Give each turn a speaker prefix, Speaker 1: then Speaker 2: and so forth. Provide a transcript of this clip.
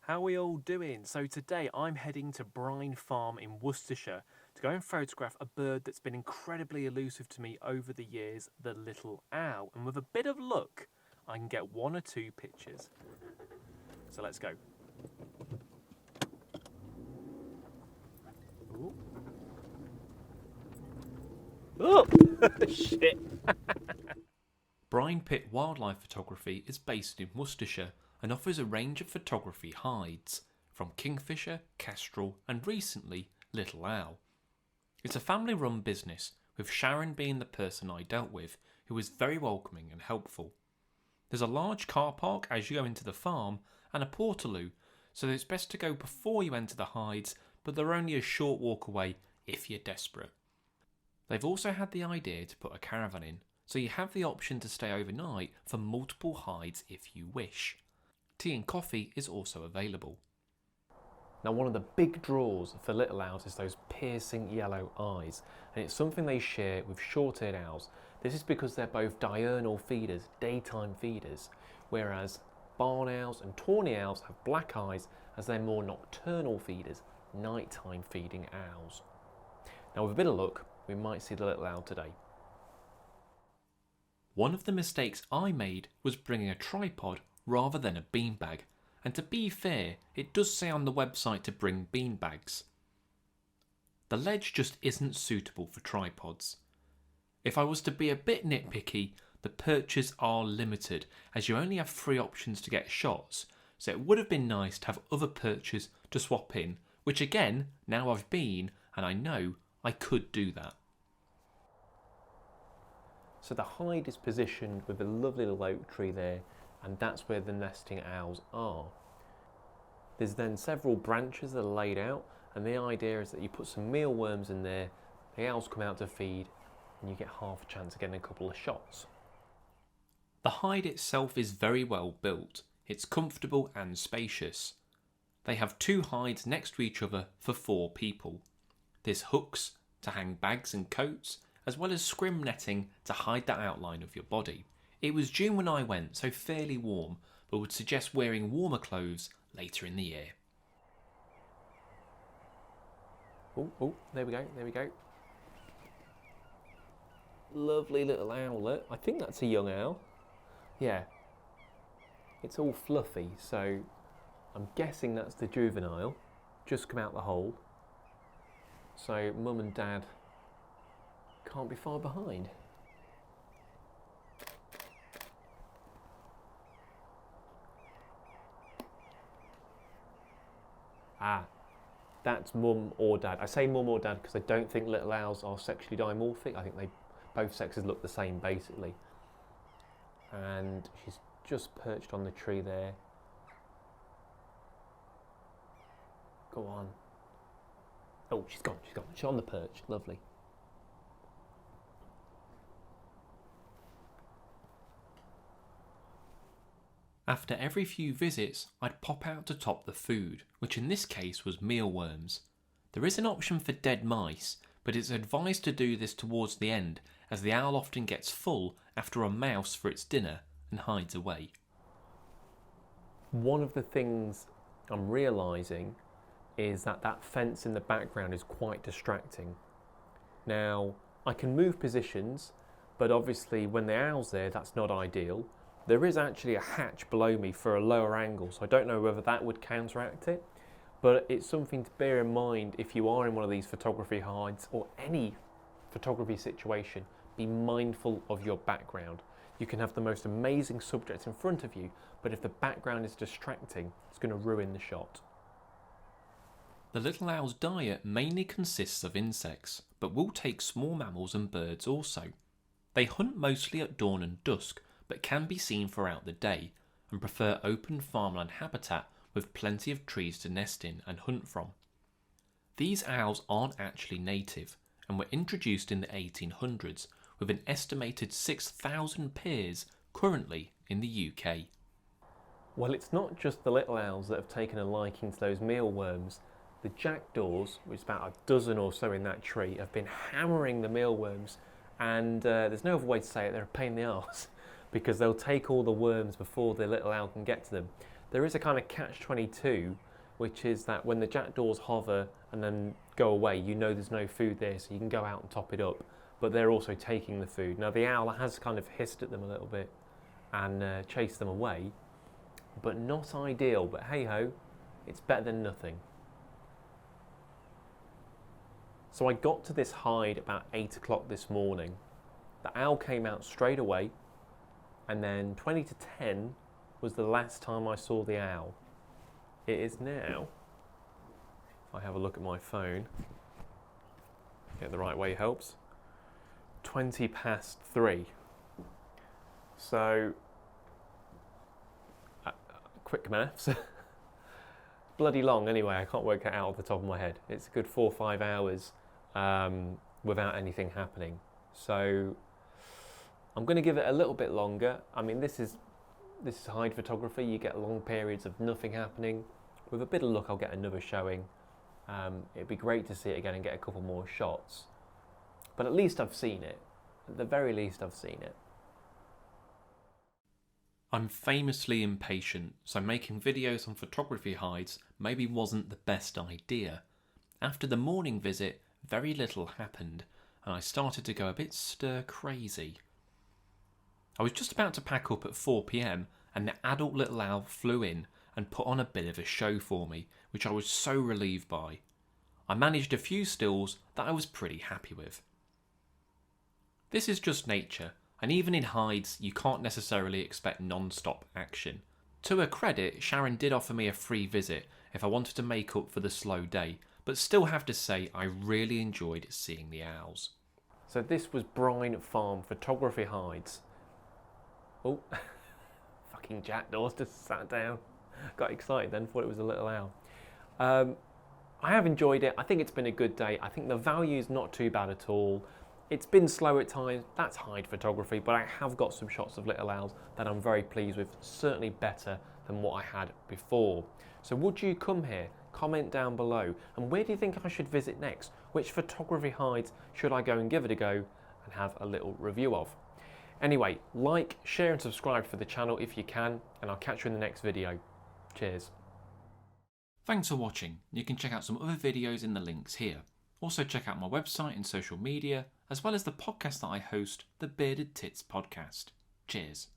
Speaker 1: How are we all doing? So today I'm heading to Brine Farm in Worcestershire to go and photograph a bird that's been incredibly elusive to me over the years, the little owl. And with a bit of luck, I can get one or two pictures. So let's go. Ooh. Oh, shit. Brine Pit Wildlife Photography is based in Worcestershire and offers a range of photography hides, from kingfisher, kestrel and recently little owl. It's a family-run business, with Sharon being the person I dealt with, who was very welcoming and helpful. There's a large car park as you go into the farm and a portaloo, so it's best to go before you enter the hides, but they're only a short walk away if you're desperate. They've also had the idea to put a caravan in, so you have the option to stay overnight for multiple hides if you wish. Tea and coffee is also available. Now, one of the big draws for little owls is those piercing yellow eyes, and it's something they share with short-eared owls. This is because they're both diurnal feeders, daytime feeders, whereas barn owls and tawny owls have black eyes as they're more nocturnal feeders, nighttime feeding owls. Now, with a bit of luck, we might see the little owl today. One of the mistakes I made was bringing a tripod rather than a beanbag, and to be fair, it does say on the website to bring beanbags. The ledge just isn't suitable for tripods. If I was to be a bit nitpicky, the perches are limited as you only have 3 options to get shots, so it would have been nice to have other perches to swap in, which again, now I've been and I know I could do that. So the hide is positioned with a lovely little oak tree there, and that's where the nesting owls are. There's then several branches that are laid out, and the idea is that you put some mealworms in there, the owls come out to feed, and you get half a chance of getting a couple of shots. The hide itself is very well built. It's comfortable and spacious. They have 2 hides next to each other for 4 people. There's hooks to hang bags and coats, as well as scrim netting to hide the outline of your body. It was June when I went, so fairly warm, but would suggest wearing warmer clothes later in the year. Oh, there we go. Lovely little owlet. I think that's a young owl. Yeah. It's all fluffy, so I'm guessing that's the juvenile. Just come out the hole. So mum and dad can't be far behind. That's mum or dad. I say mum or dad because I don't think little owls are sexually dimorphic. I think both sexes look the same basically. And she's just perched on the tree there. Go on. Oh, she's gone. She's on the perch. Lovely. After every few visits, I'd pop out to top the food, which in this case was mealworms. There is an option for dead mice, but it's advised to do this towards the end, as the owl often gets full after a mouse for its dinner and hides away. One of the things I'm realising is that fence in the background is quite distracting. Now, I can move positions, but obviously when the owl's there, that's not ideal. There is actually a hatch below me for a lower angle, so I don't know whether that would counteract it, but it's something to bear in mind if you are in one of these photography hides or any photography situation. Be mindful of your background. You can have the most amazing subjects in front of you, but if the background is distracting, it's going to ruin the shot. The little owl's diet mainly consists of insects, but will take small mammals and birds also. They hunt mostly at dawn and dusk, but can be seen throughout the day, and prefer open farmland habitat with plenty of trees to nest in and hunt from. These owls aren't actually native, and were introduced in the 1800s, with an estimated 6,000 pairs currently in the UK. Well, it's not just the little owls that have taken a liking to those mealworms. The jackdaws, which is about a dozen or so in that tree, have been hammering the mealworms, and there's no other way to say it, they're a pain in the arse. because they'll take all the worms before the little owl can get to them. There is a kind of catch-22, which is that when the jackdaws hover and then go away, you know there's no food there, so you can go out and top it up, but they're also taking the food. Now the owl has kind of hissed at them a little bit and chased them away, but not ideal, but hey ho, it's better than nothing. So I got to this hide about 8 o'clock this morning. The owl came out straight away, and then 20 to 10 was the last time I saw the owl. It is now, if I have a look at my phone, get the right way helps, 20 past 3. So, quick maths. Bloody long anyway, I can't work it out off the top of my head. It's a good 4 or 5 hours without anything happening. So I'm going to give it a little bit longer. I mean, this is hide photography. You get long periods of nothing happening. With a bit of luck, I'll get another showing. It'd be great to see it again and get a couple more shots. But at least I've seen it. At the very least, I've seen it. I'm famously impatient, so making videos on photography hides maybe wasn't the best idea. After the morning visit, very little happened, and I started to go a bit stir crazy. I was just about to pack up at 4 PM and the adult little owl flew in and put on a bit of a show for me, which I was so relieved by. I managed a few stills that I was pretty happy with. This is just nature, and even in hides you can't necessarily expect non-stop action. To her credit, Sharon did offer me a free visit if I wanted to make up for the slow day, but still have to say I really enjoyed seeing the owls. So this was Brine Farm photography hides. Oh, fucking jackdaws just sat down. Got excited then, thought it was a little owl. I have enjoyed it. I think it's been a good day. I think the value is not too bad at all. It's been slow at times, that's hide photography, but I have got some shots of little owls that I'm very pleased with, certainly better than what I had before. So would you come here? Comment down below. And where do you think I should visit next? Which photography hides should I go and give it a go and have a little review of? Anyway, like, share and subscribe for the channel if you can, and I'll catch you in the next video. Cheers.
Speaker 2: Thanks for watching. You can check out some other videos in the links here. Also check out my website and social media, as well as the podcast that I host, the Bearded Tits Podcast. Cheers.